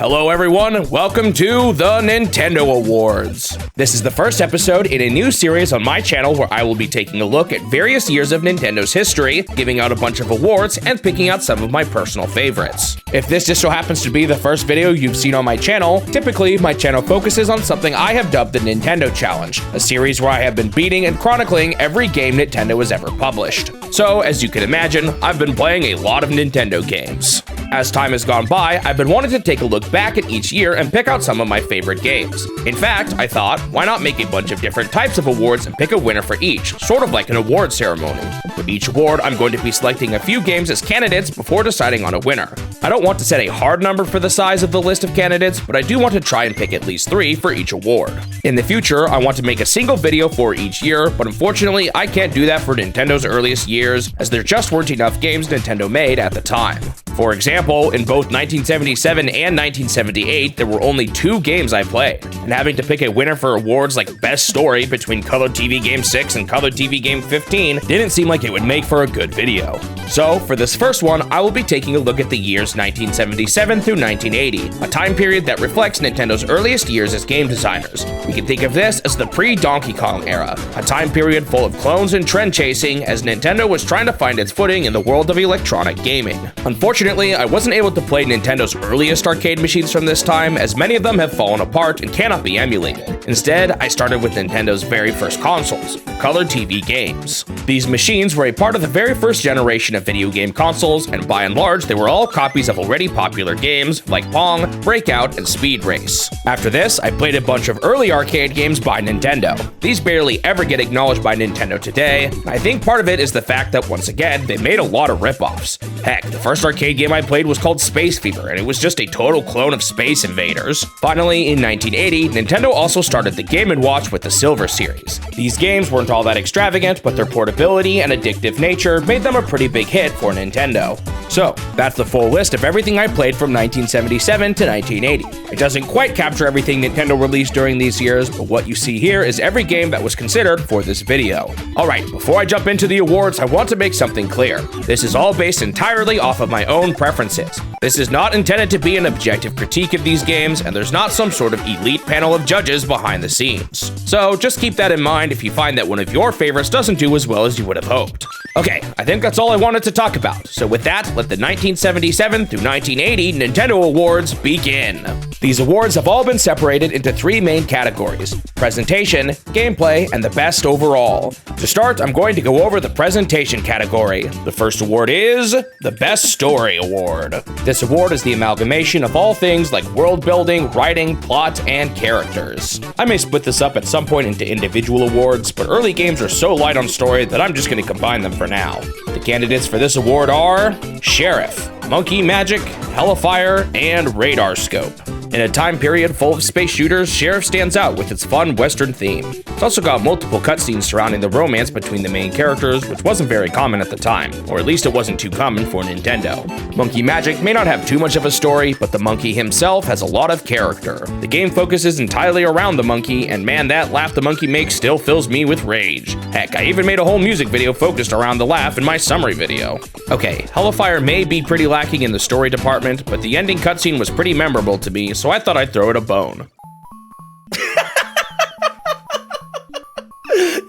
Hello everyone, welcome to the Nintendo Awards. This is the first episode in a new series on my channel where I will be taking a look at various years of Nintendo's history, giving out a bunch of awards, and picking out some of my personal favorites. If this just so happens to be the first video you've seen on my channel, typically my channel focuses on something I have dubbed the Nintendo Challenge, a series where I have been beating and chronicling every game Nintendo has ever published. So, as you can imagine, I've been playing a lot of Nintendo games. As time has gone by, I've been wanting to take a look back at each year and pick out some of my favorite games. In fact, I thought, why not make a bunch of different types of awards and pick a winner for each, sort of like an award ceremony. With each award, I'm going to be selecting a few games as candidates before deciding on a winner. I don't want to set a hard number for the size of the list of candidates, but I do want to try and pick at least 3 for each award. In the future, I want to make a single video for each year, but unfortunately, I can't do that for Nintendo's earliest years, as there just weren't enough games Nintendo made at the time. For example, in both 1977 and 1978, there were only 2 games I played, and having to pick a winner for awards like Best Story between Color TV Game 6 and Color TV Game 15 didn't seem like it would make for a good video. So, for this first one, I will be taking a look at the years 1977 through 1980, a time period that reflects Nintendo's earliest years as game designers. We can think of this as the pre-Donkey Kong era, a time period full of clones and trend chasing as Nintendo was trying to find its footing in the world of electronic gaming. Unfortunately, I wasn't able to play Nintendo's earliest arcade machines from this time, as many of them have fallen apart and cannot be emulated. Instead, I started with Nintendo's very first consoles, Color TV games. These machines were a part of the very first generation of video game consoles, and by and large, they were all copies of already popular games like Pong, Breakout, and Speed Race. After this, I played a bunch of early arcade games by Nintendo. These barely ever get acknowledged by Nintendo today, and I think part of it is the fact that once again, they made a lot of rip-offs. Heck, the first arcade game I played was called Space Fever, and it was just a total clone of Space Invaders. Finally, in 1980, Nintendo also started the Game & Watch with the Silver Series. These games weren't all that extravagant, but their portability and addictive nature made them a pretty big hit for Nintendo. So, that's the full list of everything I played from 1977 to 1980. It doesn't quite capture everything Nintendo released during these years, but what you see here is every game that was considered for this video. Alright, before I jump into the awards, I want to make something clear. This is all based entirely off of my own preferences. This is not intended to be an objective critique of these games, and there's not some sort of elite panel of judges behind the scenes. So just keep that in mind if you find that one of your favorites doesn't do as well as you would have hoped. Okay, I think that's all I wanted to talk about, so with that, let the 1977 through 1980 Nintendo Awards begin. These awards have all been separated into 3 main categories: presentation, gameplay, and the best overall. To start, I'm going to go over the presentation category. The first award is the Best Story Award. This award is the amalgamation of all things like world building, writing, plot, and characters. I may split this up at some point into individual awards, but early games are so light on story that I'm just going to combine them for now. The candidates for this award are Sheriff, Monkey Magic, Hellfire, and Radar Scope. In a time period full of space shooters, Sheriff stands out with its fun Western theme. It's also got multiple cutscenes surrounding the romance between the main characters, which wasn't very common at the time, or at least it wasn't too common for Nintendo. Monkey Magic may not have too much of a story, but the monkey himself has a lot of character. The game focuses entirely around the monkey, and man, that laugh the monkey makes still fills me with rage. Heck, I even made a whole music video focused around the laugh in my summary video. Okay, Hellfire may be pretty lacking in the story department, but the ending cutscene was pretty memorable to me, so I thought I'd throw it a bone.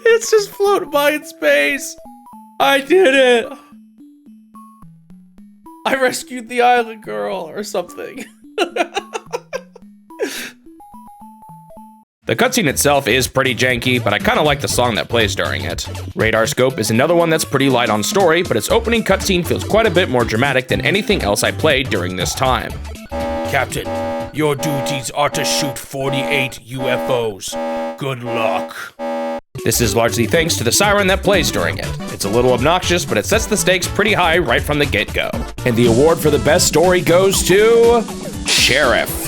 It's just floating by in space. I did it. I rescued the island girl or something. The cutscene itself is pretty janky, but I kinda like the song that plays during it. Radar Scope is another one that's pretty light on story, but its opening cutscene feels quite a bit more dramatic than anything else I played during this time. Captain, your duties are to shoot 48 UFOs. Good luck. This is largely thanks to the siren that plays during it. It's a little obnoxious, but it sets the stakes pretty high right from the get-go. And the award for the best story goes to Sheriff.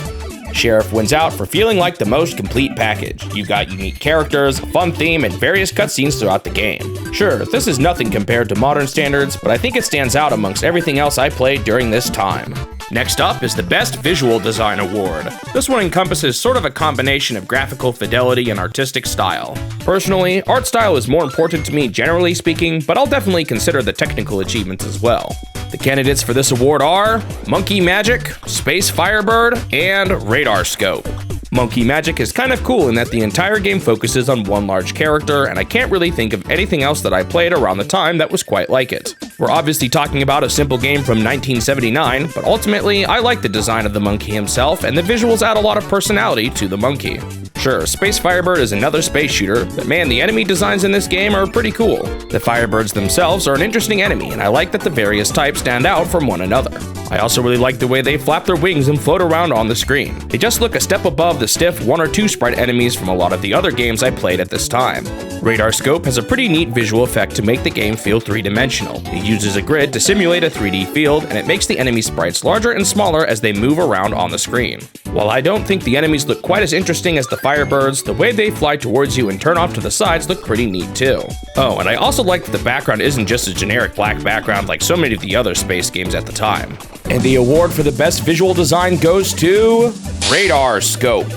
Sheriff wins out for feeling like the most complete package. You've got unique characters, a fun theme, and various cutscenes throughout the game. Sure, this is nothing compared to modern standards, but I think it stands out amongst everything else I played during this time. Next up is the Best Visual Design Award. This one encompasses sort of a combination of graphical fidelity and artistic style. Personally, art style is more important to me generally speaking, but I'll definitely consider the technical achievements as well. The candidates for this award are Monkey Magic, Space Firebird, and Radar Scope. Monkey Magic is kind of cool in that the entire game focuses on one large character, and I can't really think of anything else that I played around the time that was quite like it. We're obviously talking about a simple game from 1979, but ultimately, I like the design of the monkey himself, and the visuals add a lot of personality to the monkey. Sure, Space Firebird is another space shooter, but man, the enemy designs in this game are pretty cool. The Firebirds themselves are an interesting enemy, and I like that the various types stand out from one another. I also really like the way they flap their wings and float around on the screen. They just look a step above the stiff 1 or 2 sprite enemies from a lot of the other games I played at this time. Radar Scope has a pretty neat visual effect to make the game feel three-dimensional. It uses a grid to simulate a 3D field, and it makes the enemy sprites larger and smaller as they move around on the screen. While I don't think the enemies look quite as interesting as the Firebirds, the way they fly towards you and turn off to the sides look pretty neat too. Oh, and I also like that the background isn't just a generic black background like so many of the other space games at the time. And the award for the best visual design goes to Radar Scope.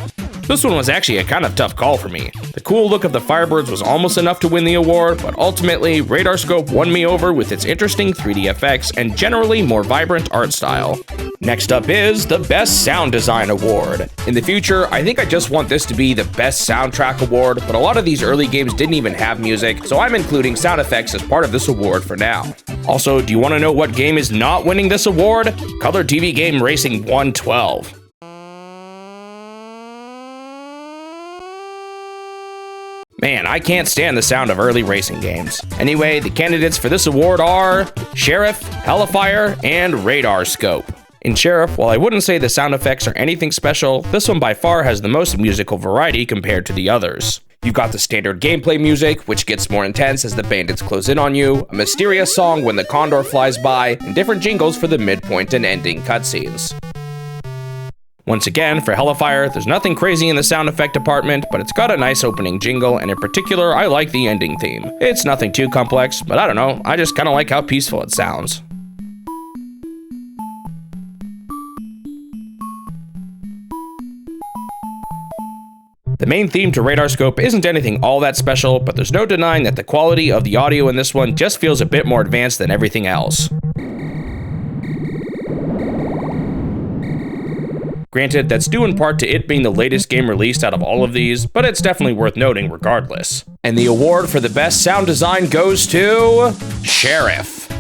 This one was actually a kind of tough call for me. The cool look of the Firebirds was almost enough to win the award, but ultimately, Radar Scope won me over with its interesting 3D effects and generally more vibrant art style. Next up is the Best Sound Design Award. In the future, I think I just want this to be the Best Soundtrack Award, but a lot of these early games didn't even have music, so I'm including sound effects as part of this award for now. Also, do you want to know what game is not winning this award? Color TV Game Racing 112. Man, I can't stand the sound of early racing games. Anyway, the candidates for this award are Sheriff, Hellfire, and Radar Scope. In Sheriff, while I wouldn't say the sound effects are anything special, this one by far has the most musical variety compared to the others. You've got the standard gameplay music, which gets more intense as the bandits close in on you, a mysterious song when the condor flies by, and different jingles for the midpoint and ending cutscenes. Once again, for Hellfire, there's nothing crazy in the sound effect department, but it's got a nice opening jingle, and in particular, I like the ending theme. It's nothing too complex, but I don't know, I just kinda like how peaceful it sounds. The main theme to Radar Scope isn't anything all that special, but there's no denying that the quality of the audio in this one just feels a bit more advanced than everything else. Granted, that's due in part to it being the latest game released out of all of these, but it's definitely worth noting regardless. And the award for the best sound design goes to Sheriff.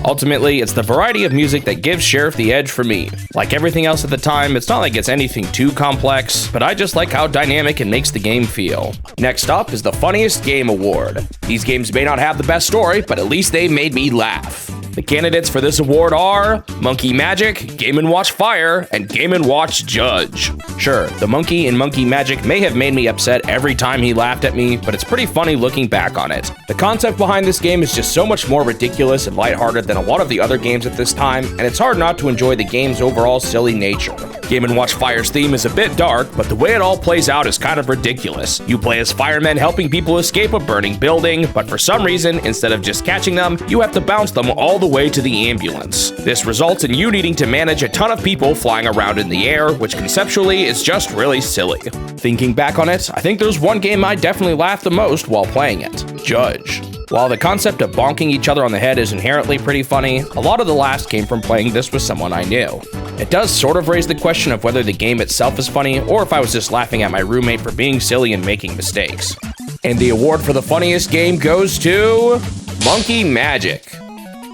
Ultimately, it's the variety of music that gives Sheriff the edge for me. Like everything else at the time, it's not like it's anything too complex, but I just like how dynamic it makes the game feel. Next up is the Funniest Game Award. These games may not have the best story, but at least they made me laugh. The candidates for this award are Monkey Magic, Game & Watch Fire, and Game & Watch Judge. Sure, the monkey in Monkey Magic may have made me upset every time he laughed at me, but it's pretty funny looking back on it. The concept behind this game is just so much more ridiculous and lighthearted than a lot of the other games at this time, and it's hard not to enjoy the game's overall silly nature. Game & Watch Fire's theme is a bit dark, but the way it all plays out is kind of ridiculous. You play as firemen helping people escape a burning building, but for some reason, instead of just catching them, you have to bounce them all the way to the ambulance. This results in you needing to manage a ton of people flying around in the air, which conceptually is just really silly. Thinking back on it, I think there's one game I definitely laughed the most while playing it: Judge. While the concept of bonking each other on the head is inherently pretty funny, a lot of the laughs came from playing this with someone I knew. It does sort of raise the question of whether the game itself is funny, or if I was just laughing at my roommate for being silly and making mistakes. And the award for the funniest game goes to Monkey Magic.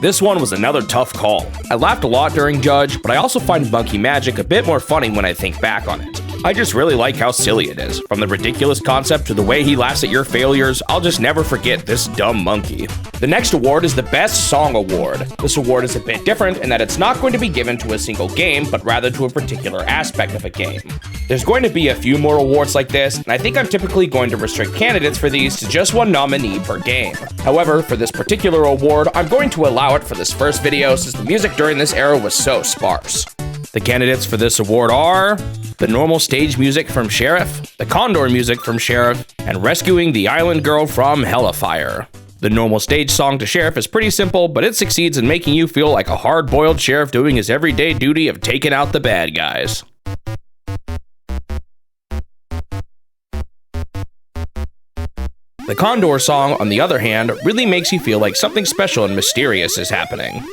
This one was another tough call. I laughed a lot during Judge, but I also find Monkey Magic a bit more funny when I think back on it. I just really like how silly it is. From the ridiculous concept to the way he laughs at your failures, I'll just never forget this dumb monkey. The next award is the Best Song Award. This award is a bit different in that it's not going to be given to a single game, but rather to a particular aspect of a game. There's going to be a few more awards like this, and I think I'm typically going to restrict candidates for these to just one nominee per game. However, for this particular award, I'm going to allow it for this first video since the music during this era was so sparse. The candidates for this award are the normal stage music from Sheriff, the Condor music from Sheriff, and Rescuing the Island Girl from Hellfire. The normal stage song to Sheriff is pretty simple, but it succeeds in making you feel like a hard-boiled sheriff doing his everyday duty of taking out the bad guys. The Condor song, on the other hand, really makes you feel like something special and mysterious is happening.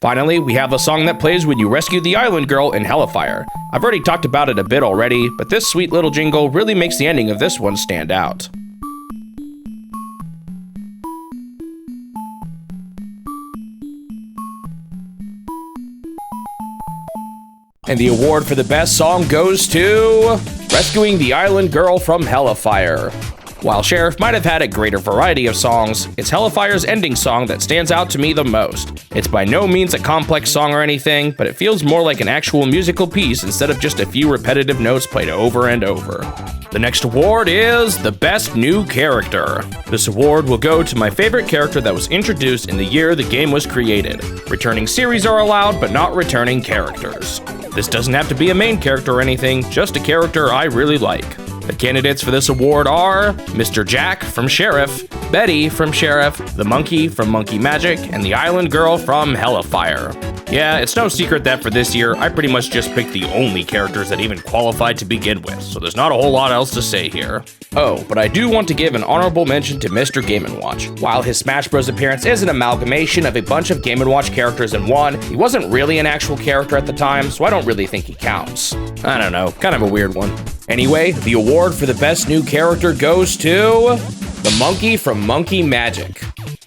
Finally, we have the song that plays when you rescue the island girl in Hellfire. I've already talked about it a bit already, but this sweet little jingle really makes the ending of this one stand out. And the award for the best song goes to Rescuing the Island Girl from Hellfire. While Sheriff might have had a greater variety of songs, it's Hellfire's ending song that stands out to me the most. It's by no means a complex song or anything, but it feels more like an actual musical piece instead of just a few repetitive notes played over and over. The next award is the Best New Character. This award will go to my favorite character that was introduced in the year the game was created. Returning series are allowed, but not returning characters. This doesn't have to be a main character or anything, just a character I really like. The candidates for this award are Mr. Jack from Sheriff, Betty from Sheriff, the Monkey from Monkey Magic, and the Island Girl from Hellfire. Yeah, it's no secret that for this year, I pretty much just picked the only characters that even qualified to begin with, so there's not a whole lot else to say here. Oh, but I do want to give an honorable mention to Mr. Game & Watch. While his Smash Bros. Appearance is an amalgamation of a bunch of Game & Watch characters in one, he wasn't really an actual character at the time, so I don't really think he counts. I don't know, kind of a weird one. Anyway, the award for the best new character goes to the Monkey from Monkey Magic.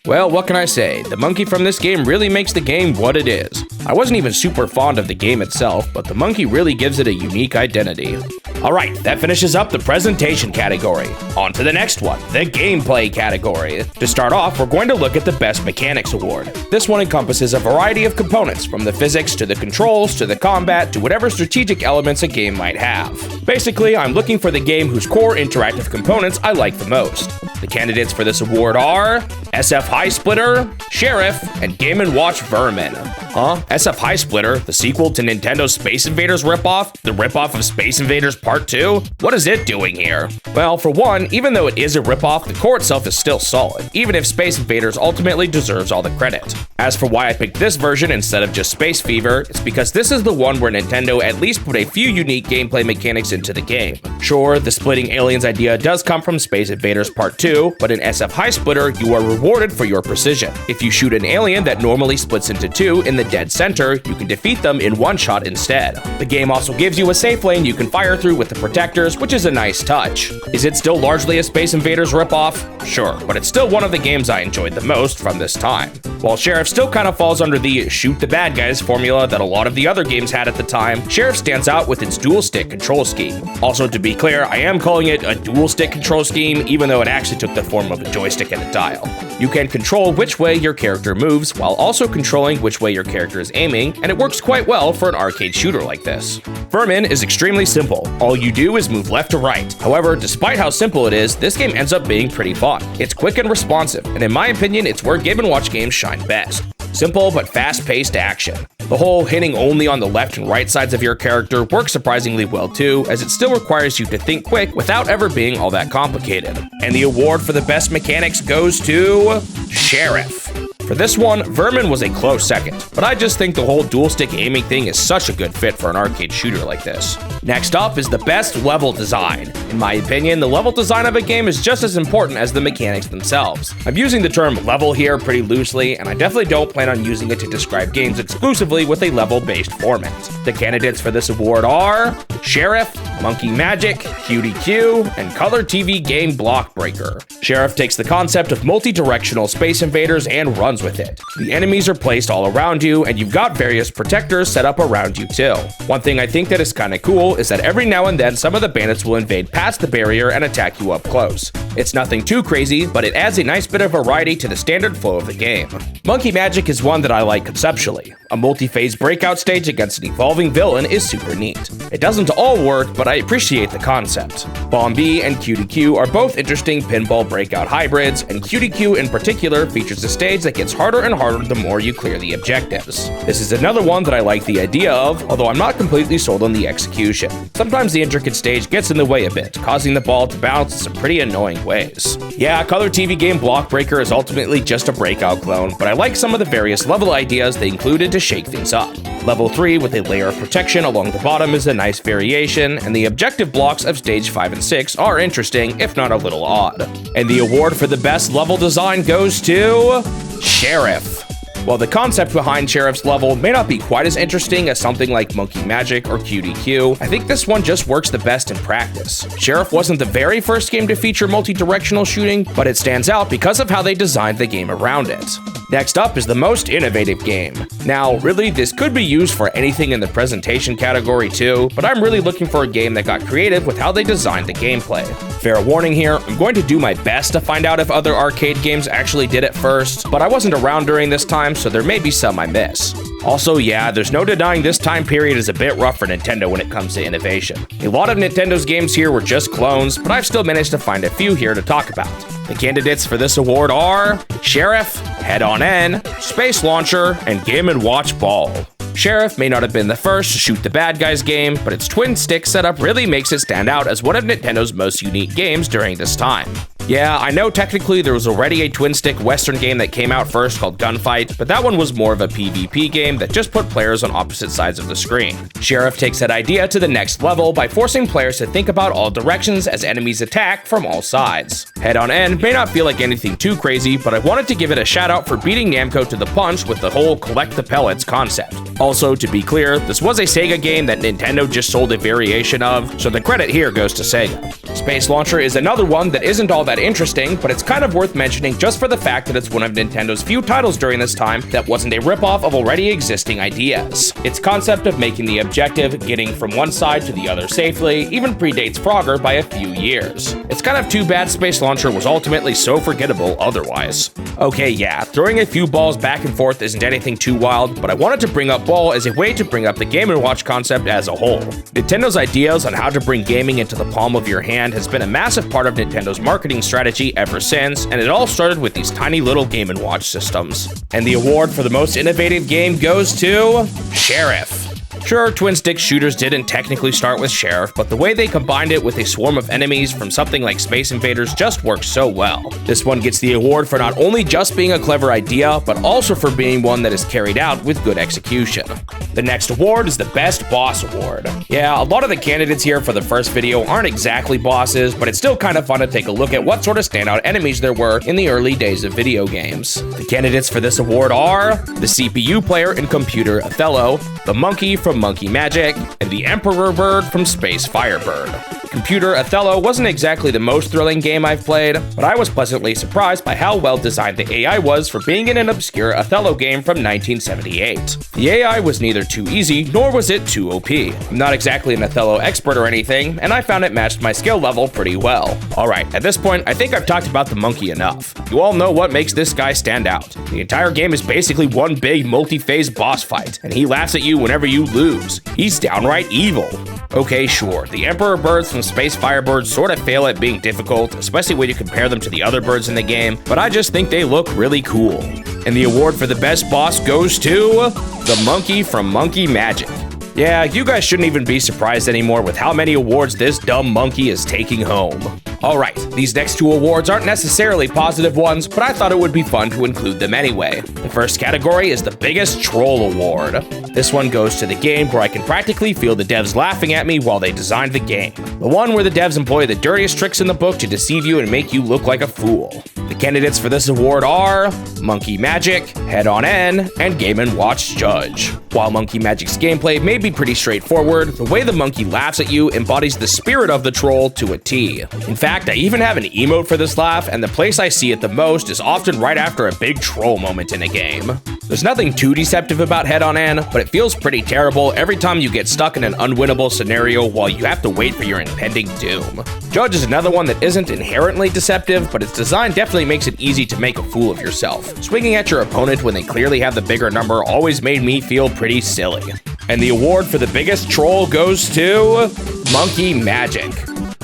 Well, what can I say? The monkey from this game really makes the game what it is. I wasn't even super fond of the game itself, but the monkey really gives it a unique identity. Alright, that finishes up the presentation category. On to the next one, the gameplay category. To start off, we're going to look at the Best Mechanics Award. This one encompasses a variety of components, from the physics to the controls to the combat to whatever strategic elements a game might have. Basically, I'm looking for the game whose core interactive components I like the most. The candidates for this award are SF High Splitter, Sheriff, and Game & Watch Vermin. Huh? SF High Splitter, the sequel to Nintendo's Space Invaders ripoff? The ripoff of Space Invaders Part 2? What is it doing here? Well, for one, even though it is a ripoff, the core itself is still solid, even if Space Invaders ultimately deserves all the credit. As for why I picked this version instead of just Space Fever, it's because this is the one where Nintendo at least put a few unique gameplay mechanics into the game. Sure, the splitting aliens idea does come from Space Invaders Part 2, but in SF High Splitter, you are rewarded for your precision. If you shoot an alien that normally splits into two in the dead center, you can defeat them in one shot instead. The game also gives you a safe lane you can fire through with the protectors, which is a nice touch. Is it still largely a Space Invaders ripoff? Sure, but it's still one of the games I enjoyed the most from this time. While Sheriff still kind of falls under the shoot the bad guys formula that a lot of the other games had at the time, Sheriff stands out with its dual stick control scheme. Also, to be clear, I am calling it a dual stick control scheme, even though it actually took the form of a joystick and a dial. You can control which way your character moves while also controlling which way your character is aiming, and it works quite well for an arcade shooter like this. Vermin is extremely simple. All you do is move left to right. However, despite how simple it is, this game ends up being pretty fun. It's quick and responsive, and in my opinion, it's where Game & Watch games shine best. Simple but fast-paced action. The whole hitting only on the left and right sides of your character works surprisingly well too, as it still requires you to think quick without ever being all that complicated. And the award for the best mechanics goes to Sheriff. For this one, Vermin was a close second, but I just think the whole dual-stick aiming thing is such a good fit for an arcade shooter like this. Next up is the best level design. In my opinion, the level design of a game is just as important as the mechanics themselves. I'm using the term level here pretty loosely, and I definitely don't plan on using it to describe games exclusively with a level-based format. The candidates for this award are Sheriff, Monkey Magic, QDQ, and Color TV game Block Breaker. Sheriff takes the concept of multi-directional Space Invaders and runs with it. The enemies are placed all around you, and you've got various protectors set up around you too. One thing I think that is kinda cool is that every now and then some of the bandits will invade past the barrier and attack you up close. It's nothing too crazy, but it adds a nice bit of variety to the standard flow of the game. Monkey Magic is one that I like conceptually. A multi-phase breakout stage against an evolving villain is super neat. It doesn't all work, but I appreciate the concept. Bomb B and QDQ are both interesting pinball breakout hybrids, and QDQ in particular features a stage that gets harder and harder the more you clear the objectives. This is another one that I like the idea of, although I'm not completely sold on the execution. Sometimes the intricate stage gets in the way a bit, causing the ball to bounce in some pretty annoying ways. Yeah, Color TV game Block Breaker is ultimately just a breakout clone, but I like some of the various level ideas they included to shake things up. Level 3 with a layer of protection along the bottom is a nice variation, and the objective blocks of stage 5 and 6 are interesting, if not a little odd. And the award for the best level design goes to Sheriff. While the concept behind Sheriff's level may not be quite as interesting as something like Monkey Magic or QDQ, I think this one just works the best in practice. Sheriff wasn't the very first game to feature multi-directional shooting, but it stands out because of how they designed the game around it. Next up is the most innovative game. Now, really, this could be used for anything in the presentation category too, but I'm really looking for a game that got creative with how they designed the gameplay. Fair warning here, I'm going to do my best to find out if other arcade games actually did it first, but I wasn't around during this time, so there may be some I miss. Also, yeah, there's no denying this time period is a bit rough for Nintendo when it comes to innovation. A lot of Nintendo's games here were just clones, but I've still managed to find a few here to talk about. The candidates for this award are Sheriff, Head-on-N, Space Launcher, and Game & Watch Ball. Sheriff may not have been the first to shoot the bad guys game, but its twin stick setup really makes it stand out as one of Nintendo's most unique games during this time. Yeah, I know technically there was already a twin-stick Western game that came out first called Gunfight, but that one was more of a PvP game that just put players on opposite sides of the screen. Sheriff takes that idea to the next level by forcing players to think about all directions as enemies attack from all sides. Head-on-N may not feel like anything too crazy, but I wanted to give it a shout out for beating Namco to the punch with the whole collect the pellets concept. Also, to be clear, this was a Sega game that Nintendo just sold a variation of, so the credit here goes to Sega. Space Launcher is another one that isn't all that interesting, but it's kind of worth mentioning just for the fact that it's one of Nintendo's few titles during this time that wasn't a ripoff of already existing ideas. Its concept of making the objective, getting from one side to the other safely, even predates Frogger by a few years. It's kind of too bad Space Launcher was ultimately so forgettable otherwise. Okay, yeah, throwing a few balls back and forth isn't anything too wild, but I wanted to bring up Ball as a way to bring up the Game & Watch concept as a whole. Nintendo's ideas on how to bring gaming into the palm of your hand has been a massive part of Nintendo's marketing strategy ever since, and it all started with these tiny little Game & Watch systems. And the award for the most innovative game goes to Sheriff. Sure, twin-stick shooters didn't technically start with Sheriff, but the way they combined it with a swarm of enemies from something like Space Invaders just works so well. This one gets the award for not only just being a clever idea, but also for being one that is carried out with good execution. The next award is the Best Boss Award. Yeah, a lot of the candidates here for the first video aren't exactly bosses, but it's still kind of fun to take a look at what sort of standout enemies there were in the early days of video games. The candidates for this award are the CPU player in Computer Othello, the monkey from Monkey Magic, and the Emperor Bird from Space Firebird. Computer Othello wasn't exactly the most thrilling game I've played, but I was pleasantly surprised by how well designed the AI was for being in an obscure Othello game from 1978. The AI was neither too easy, nor was it too OP. I'm not exactly an Othello expert or anything, and I found it matched my skill level pretty well. Alright, at this point, I think I've talked about the monkey enough. You all know what makes this guy stand out. The entire game is basically one big multi-phase boss fight, and he laughs at you whenever you lose. He's downright evil. Okay, sure, the Emperor Birds from Space Firebird sort of fail at being difficult, especially when you compare them to the other birds in the game, but I just think they look really cool. And the award for the best boss goes to the monkey from Monkey Magic. Yeah, you guys shouldn't even be surprised anymore with how many awards this dumb monkey is taking home. Alright, these next two awards aren't necessarily positive ones, but I thought it would be fun to include them anyway. The first category is the Biggest Troll Award. This one goes to the game where I can practically feel the devs laughing at me while they designed the game. The one where the devs employ the dirtiest tricks in the book to deceive you and make you look like a fool. The candidates for this award are Monkey Magic, Head-on-N, and Game & Watch Judge. While Monkey Magic's gameplay may be pretty straightforward, the way the monkey laughs at you embodies the spirit of the troll to a T. In fact, I even have an emote for this laugh, and the place I see it the most is often right after a big troll moment in a game. There's nothing too deceptive about Head-on-N, but it feels pretty terrible every time you get stuck in an unwinnable scenario while you have to wait for your impending doom. Judge is another one that isn't inherently deceptive, but its design definitely makes it easy to make a fool of yourself. Swinging at your opponent when they clearly have the bigger number always made me feel pretty silly. And the award for the biggest troll goes to Monkey Magic.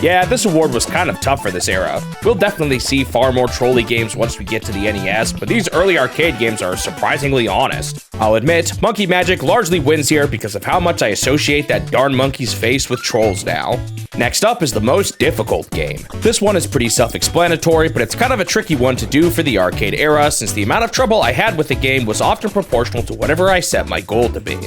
Yeah, this award was kind of tough for this era. We'll definitely see far more trolly games once we get to the NES, but these early arcade games are surprisingly honest. I'll admit, Monkey Magic largely wins here because of how much I associate that darn monkey's face with trolls now. Next up is the most difficult game. This one is pretty self-explanatory, but it's kind of a tricky one to do for the arcade era since the amount of trouble I had with the game was often proportional to whatever I set my goal to be.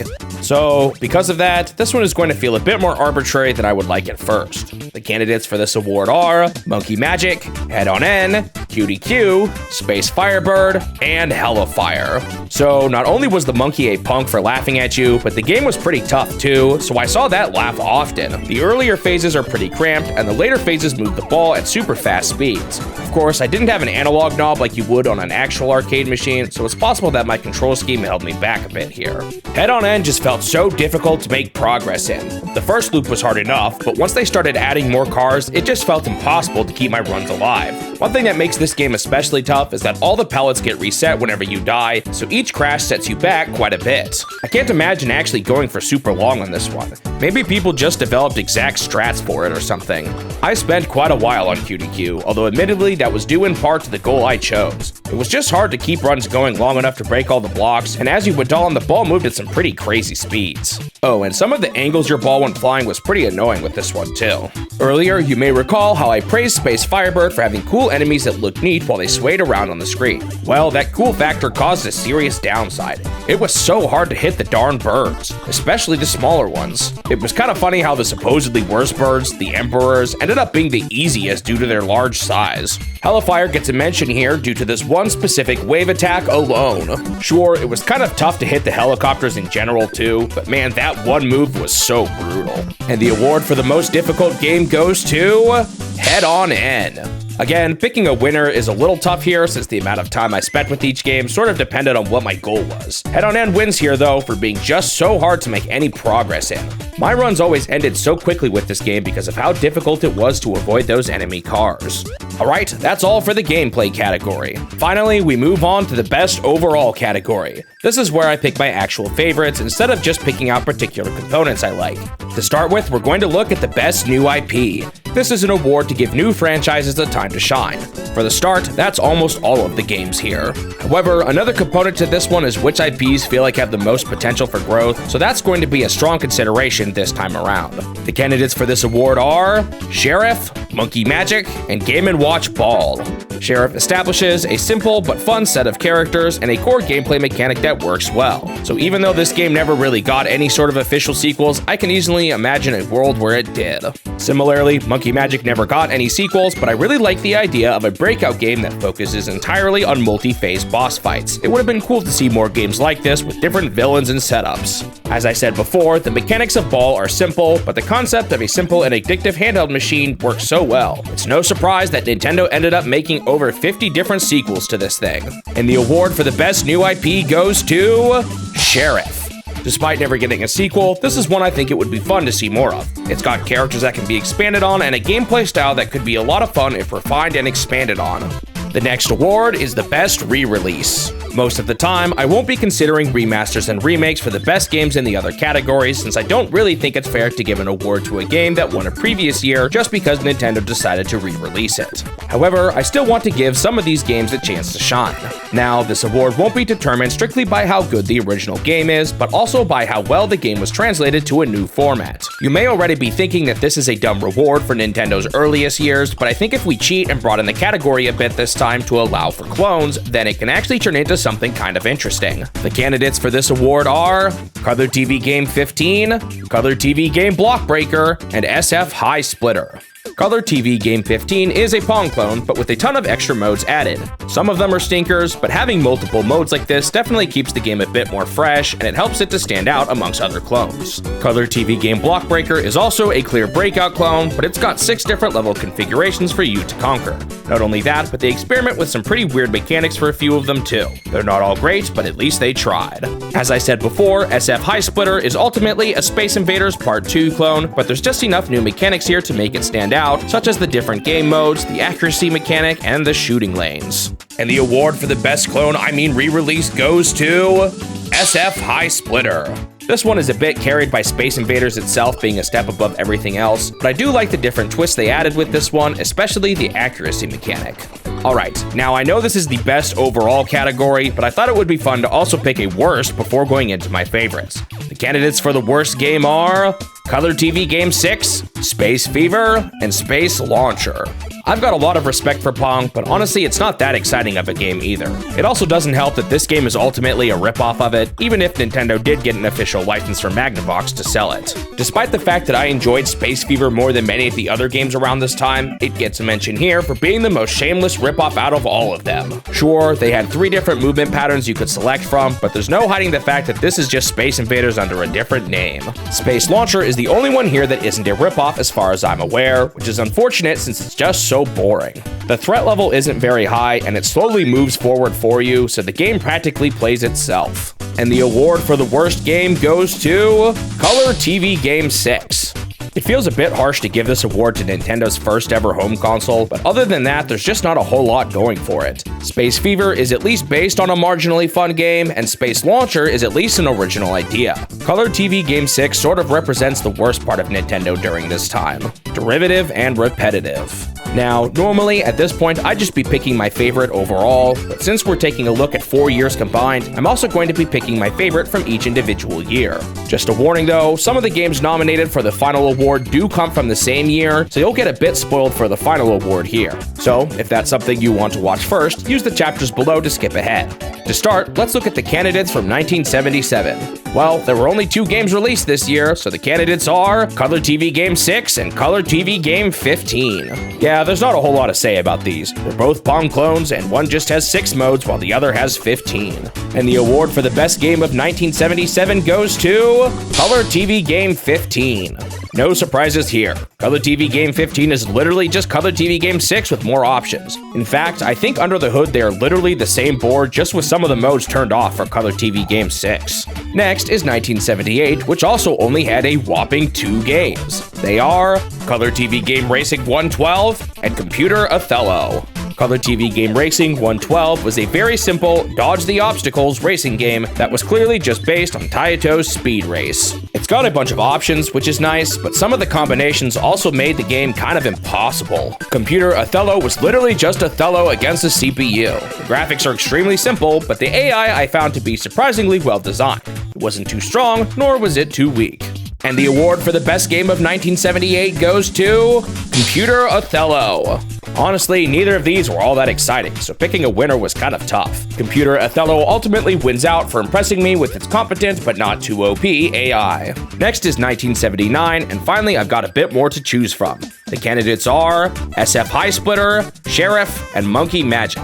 So, because of that, this one is going to feel a bit more arbitrary than I would like at first. The candidates for this award are Monkey Magic, Head-on-N, QDQ, Space Firebird, and Hellafire. So not only was the monkey a punk for laughing at you, but the game was pretty tough too, so I saw that laugh often. The earlier phases are pretty cramped, and the later phases move the ball at super fast speeds. Of course, I didn't have an analog knob like you would on an actual arcade machine, so it's possible that my control scheme held me back a bit here. Head on End just felt so difficult to make progress in. The first loop was hard enough, but once they started adding more cars, it just felt impossible to keep my runs alive. One thing that makes this game especially tough is that all the pellets get reset whenever you die, so each crash sets you back quite a bit. I can't imagine actually going for super long on this one. Maybe people just developed exact strats for it or something. I spent quite a while on QDQ, although admittedly that was due in part to the goal I chose. It was just hard to keep runs going long enough to break all the blocks, and as you went on, the ball moved at some pretty crazy speeds. Oh, and some of the angles your ball went flying was pretty annoying with this one too. Earlier, you may recall how I praised Space Firebird for having cool enemies that looked neat while they swayed around on the screen. Well, that cool factor caused a serious downside. It was so hard to hit the darn birds, especially the smaller ones. It was kind of funny how the supposedly worst birds, the Emperors, ended up being the easiest due to their large size. Hellafire gets a mention here due to this one specific wave attack alone. Sure, it was kind of tough to hit the helicopters in general too, but man, that one move was so brutal. And the award for the most difficult game goes to Head on End. Again, picking a winner is a little tough here since the amount of time I spent with each game sort of depended on what my goal was. Head on End wins here though for being just so hard to make any progress in. My runs always ended so quickly with this game because of how difficult it was to avoid those enemy cars. Alright, that's all for the gameplay category. Finally, we move on to the best overall category. This is where I pick my actual favorites instead of just picking out particular components I like. To start with, we're going to look at the best new IP. This is an award to give new franchises a time to shine. For the start, that's almost all of the games here. However, another component to this one is which IPs feel like have the most potential for growth, so that's going to be a strong consideration this time around. The candidates for this award are Sheriff, Monkey Magic, and Game & Watch Ball. Sheriff establishes a simple but fun set of characters and a core gameplay mechanic that works well. So even though this game never really got any sort of official sequels, I can easily imagine a world where it did. Similarly, Monkey Magic never got any sequels, but I really like the idea of a breakout game that focuses entirely on multi-phase boss fights. It would have been cool to see more games like this with different villains and setups. As I said before, the mechanics of Ball are simple, but the concept of a simple and addictive handheld machine works so well. It's no surprise that Nintendo ended up making over 50 different sequels to this thing. And the award for the best new IP goes to Sheriff. Despite never getting a sequel, this is one I think it would be fun to see more of. It's got characters that can be expanded on and a gameplay style that could be a lot of fun if refined and expanded on. The next award is the best re-release. Most of the time, I won't be considering remasters and remakes for the best games in the other categories since I don't really think it's fair to give an award to a game that won a previous year just because Nintendo decided to re-release it. However, I still want to give some of these games a chance to shine. Now, this award won't be determined strictly by how good the original game is, but also by how well the game was translated to a new format. You may already be thinking that this is a dumb reward for Nintendo's earliest years, but I think if we cheat and broaden the category a bit this time to allow for clones, then it can actually turn into something kind of interesting. The candidates for this award are Color TV Game 15, Color TV Game Block Breaker, and SF High Splitter. Color TV Game 15 is a Pong clone, but with a ton of extra modes added. Some of them are stinkers, but having multiple modes like this definitely keeps the game a bit more fresh, and it helps it to stand out amongst other clones. Color TV Game Block Breaker is also a clear breakout clone, but it's got 6 different level configurations for you to conquer. Not only that, but they experiment with some pretty weird mechanics for a few of them too. They're not all great, but at least they tried. As I said before, SF High Splitter is ultimately a Space Invaders Part 2 clone, but there's just enough new mechanics here to make it stand out, such as the different game modes, the accuracy mechanic, and the shooting lanes. And the award for the best clone, re-release, goes to SF High Splitter. This one is a bit carried by Space Invaders itself being a step above everything else, but I do like the different twists they added with this one, especially the accuracy mechanic. Alright, now I know this is the best overall category, but I thought it would be fun to also pick a worst before going into my favorites. The candidates for the worst game are Color TV Game 6, Space Fever, and Space Launcher. I've got a lot of respect for Pong, but honestly, it's not that exciting of a game either. It also doesn't help that this game is ultimately a ripoff of it, even if Nintendo did get an official license from Magnavox to sell it. Despite the fact that I enjoyed Space Fever more than many of the other games around this time, it gets a mention here for being the most shameless ripoff out of all of them. Sure, they had 3 different movement patterns you could select from, but there's no hiding the fact that this is just Space Invaders under a different name. Space Launcher is the only one here that isn't a ripoff as far as I'm aware, which is unfortunate since it's just so boring. The threat level isn't very high, and it slowly moves forward for you, so the game practically plays itself. And the award for the worst game goes to Color TV Game 6. It feels a bit harsh to give this award to Nintendo's first ever home console, but other than that, there's just not a whole lot going for it. Space Fever is at least based on a marginally fun game, and Space Launcher is at least an original idea. Color TV Game 6 sort of represents the worst part of Nintendo during this time: derivative and repetitive. Now, normally at this point, I'd just be picking my favorite overall, but since we're taking a look at 4 years combined, I'm also going to be picking my favorite from each individual year. Just a warning though, some of the games nominated for the final award do come from the same year, so you'll get a bit spoiled for the final award here. So, if that's something you want to watch first, use the chapters below to skip ahead. To start, let's look at the candidates from 1977. Well, there were only 2 games released this year, so the candidates are Color TV Game 6 and Color TV Game 15. Yeah, there's not a whole lot to say about these. They're both Pong clones, and one just has 6 modes while the other has 15. And the award for the best game of 1977 goes to Color TV Game 15. No surprises here. Color TV Game 15 is literally just Color TV Game 6 with more options. In fact, I think under the hood they are literally the same board, just with some of the modes turned off for Color TV Game 6. Next is 1978, which also only had a whopping 2 games. They are Color TV Game Racing 112 and Computer Othello. Color TV Game Racing 112 was a very simple, dodge the obstacles racing game that was clearly just based on Taito's Speed Race. It's got a bunch of options, which is nice, but some of the combinations also made the game kind of impossible. Computer Othello was literally just Othello against a CPU. The graphics are extremely simple, but the AI I found to be surprisingly well designed. It wasn't too strong, nor was it too weak. And the award for the best game of 1978 goes to Computer Othello. Honestly, neither of these were all that exciting, so picking a winner was kind of tough. Computer Othello ultimately wins out for impressing me with its competent but not too OP AI. Next is 1979, and finally I've got a bit more to choose from. The candidates are SF High Splitter, Sheriff, and Monkey Magic.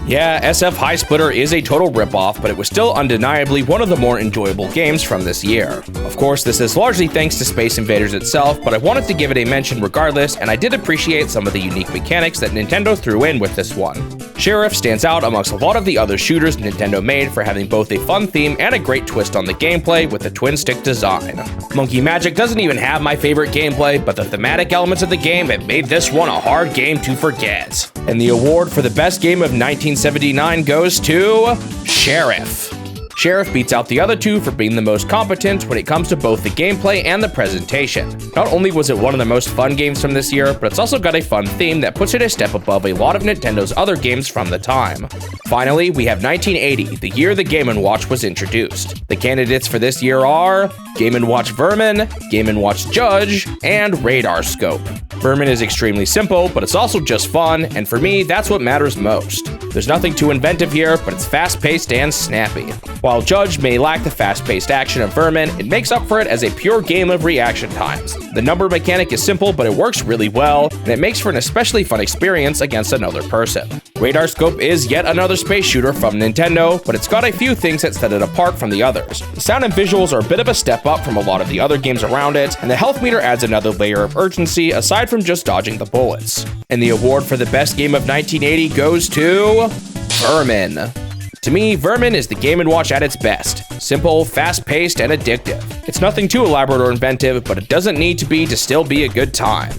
Yeah, SF High Splitter is a total ripoff, but it was still undeniably one of the more enjoyable games from this year. Of course, this is largely thanks to Space Invaders itself, but I wanted to give it a mention regardless, and I did appreciate some of the unique mechanics that Nintendo threw in with this one. Sheriff stands out amongst a lot of the other shooters Nintendo made for having both a fun theme and a great twist on the gameplay with a twin-stick design. Monkey Magic doesn't even have my favorite gameplay, but the thematic elements of the game have made this one a hard game to forget. And the award for the best game of 1979 goes to Sheriff. Sheriff beats out the other 2 for being the most competent when it comes to both the gameplay and the presentation. Not only was it one of the most fun games from this year, but it's also got a fun theme that puts it a step above a lot of Nintendo's other games from the time. Finally, we have 1980, the year the Game & Watch was introduced. The candidates for this year are Game & Watch Vermin, Game & Watch Judge, and Radar Scope. Vermin is extremely simple, but it's also just fun, and for me, that's what matters most. There's nothing too inventive here, but it's fast-paced and snappy. While Judge may lack the fast-paced action of Vermin, it makes up for it as a pure game of reaction times. The number mechanic is simple, but it works really well, and it makes for an especially fun experience against another person. Radar Scope is yet another space shooter from Nintendo, but it's got a few things that set it apart from the others. The sound and visuals are a bit of a step up from a lot of the other games around it, and the health meter adds another layer of urgency aside from just dodging the bullets. And the award for the best game of 1980 goes to Vermin. To me, Vermin is the Game & Watch at its best. Simple, fast-paced, and addictive. It's nothing too elaborate or inventive, but it doesn't need to be to still be a good time.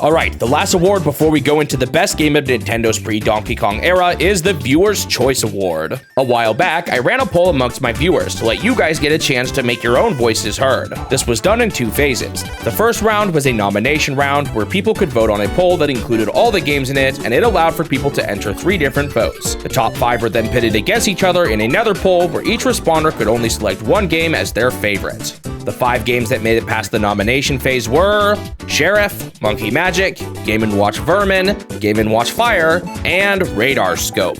Alright, the last award before we go into the best game of Nintendo's pre-Donkey Kong era is the Viewer's Choice Award. A while back, I ran a poll amongst my viewers to let you guys get a chance to make your own voices heard. This was done in 2 phases. The first round was a nomination round where people could vote on a poll that included all the games in it, and it allowed for people to enter 3 different votes. The top 5 were then pitted against each other in another poll where each responder could only select 1 game as their favorite. The 5 games that made it past the nomination phase were Sheriff, Monkey Magic, Game & Watch Vermin, Game & Watch Fire, and Radar Scope.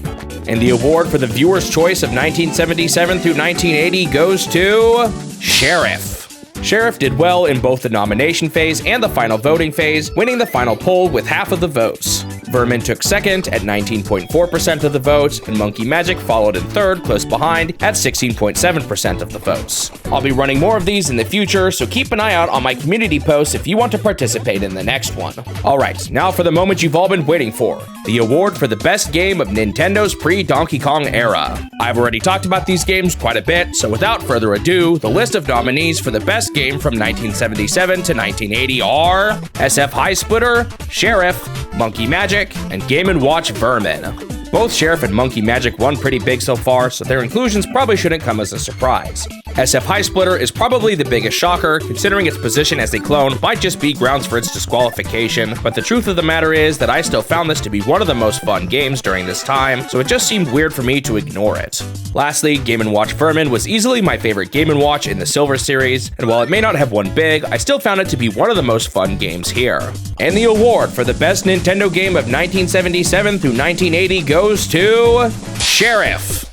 And the award for the viewer's choice of 1977 through 1980 goes to Sheriff. Sheriff did well in both the nomination phase and the final voting phase, winning the final poll with half of the votes. Vermin took second at 19.4% of the votes, and Monkey Magic followed in third, close behind, at 16.7% of the votes. I'll be running more of these in the future, so keep an eye out on my community posts if you want to participate in the next one. Alright, now for the moment you've all been waiting for, the award for the best game of Nintendo's pre-Donkey Kong era. I've already talked about these games quite a bit, so without further ado, the list of nominees for the best game from 1977 to 1980 are SF High Splitter, Sheriff, Monkey Magic, and Game & Watch Vermin. Both Sheriff and Monkey Magic won pretty big so far, so their inclusions probably shouldn't come as a surprise. SF High Splitter is probably the biggest shocker, considering its position as a clone might just be grounds for its disqualification, but the truth of the matter is that I still found this to be one of the most fun games during this time, so it just seemed weird for me to ignore it. Lastly, Game & Watch Vermin was easily my favorite Game & Watch in the Silver series, and while it may not have won big, I still found it to be one of the most fun games here. And the award for the best Nintendo game of 1977 through 1980 goes to Sheriff.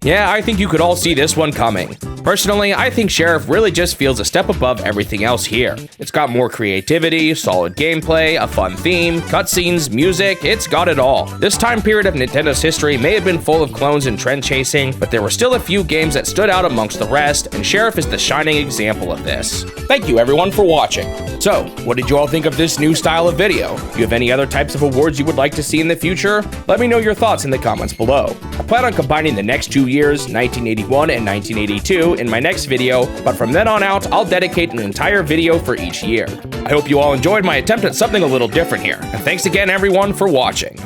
Yeah, I think you could all see this one coming. Personally, I think Sheriff really just feels a step above everything else here. It's got more creativity, solid gameplay, a fun theme, cutscenes, music, it's got it all. This time period of Nintendo's history may have been full of clones and trend chasing, but there were still a few games that stood out amongst the rest, and Sheriff is the shining example of this. Thank you everyone for watching. So, what did you all think of this new style of video? Do you have any other types of awards you would like to see in the future? Let me know your thoughts in the comments below. I plan on combining the next 2 years, 1981 and 1982, in my next video, but from then on out, I'll dedicate an entire video for each year. I hope you all enjoyed my attempt at something a little different here, and thanks again everyone for watching.